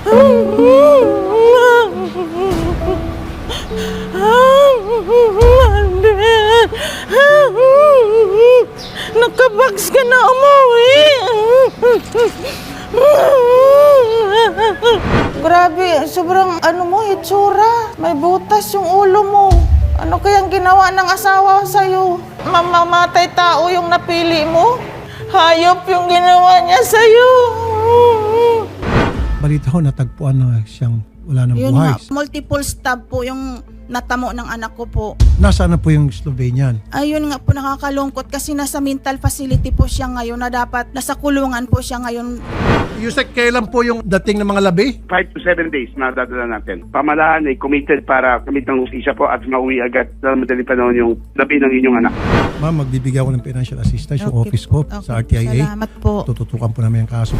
Alden! Nakabags ka na umuwi! Grabe, sobrang mo, itsura. May butas yung ulo mo. Ano kayang ginawa ng asawa sa'yo? Mamamatay tao yung napili mo? Hayop yung ginawa niya sa'yo. Balita ko, natagpuan na siyang wala ng Yun buhay. nga, multiple stab po yung natamo ng anak ko po. Nasaan na po yung Slovenian? Ayun nga po, nakakalungkot kasi nasa mental facility po siya ngayon na dapat nasa kulungan po siya ngayon. Yusek, kailan po yung dating ng mga labi? 5 to 7 days na dadala natin. Pamahalaan ay committed para kamit ng hustisya po at mauwi agad sa madaling panahon yung labi ng inyong anak. Ma'am, magbibigay ako ng financial assistance yung Okay office po. ko Okay. sa RTIA. Salamat po. Tututukan po namin ang kaso.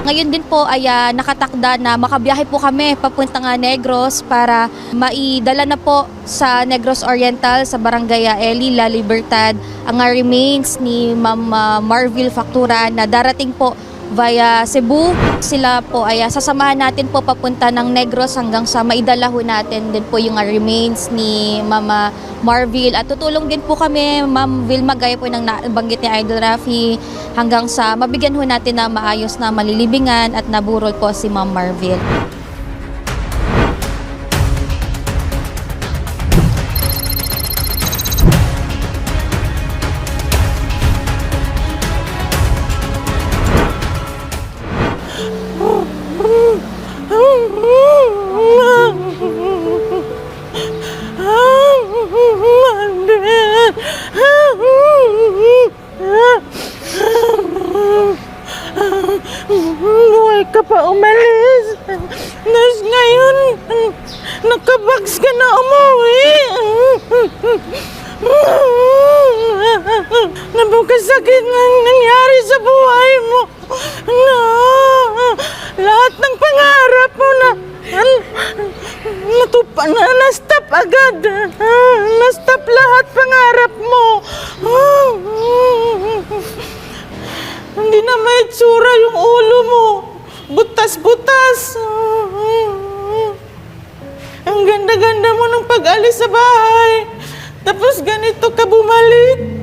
Ngayon din po ay nakatakda na makabiyahe po kami papuntang Negros para maidala na po sa Negros Oriental sa Barangay Eli La Libertad ang remains ni Ma'am Marvil Factura na darating po via Cebu. Sila po ay sasamahan natin po papunta ng Negros hanggang sa maidala ho natin din po yung remains ni Mama Marvil. At tutulong din po kami, Ma'am Vilma, gaya po ng nabanggit ni Idol Rafi, hanggang sa mabigyan ho natin na maayos na malilibingan at naburol po si Ma'am Marvil. Buhay ka pa umalis. Nas ngayon, nakabags ka na umuwi. Napakasakit na nangyari sa buhay mo. No, lahat ng pangarap mo na-stop agad. Na-stop lahat pangarap mo. Hindi na may itsura yung ulo mo. Butas-butas. Ang ganda-ganda mo ng pag-alis sa bahay. Tapos ganito ka bumalik.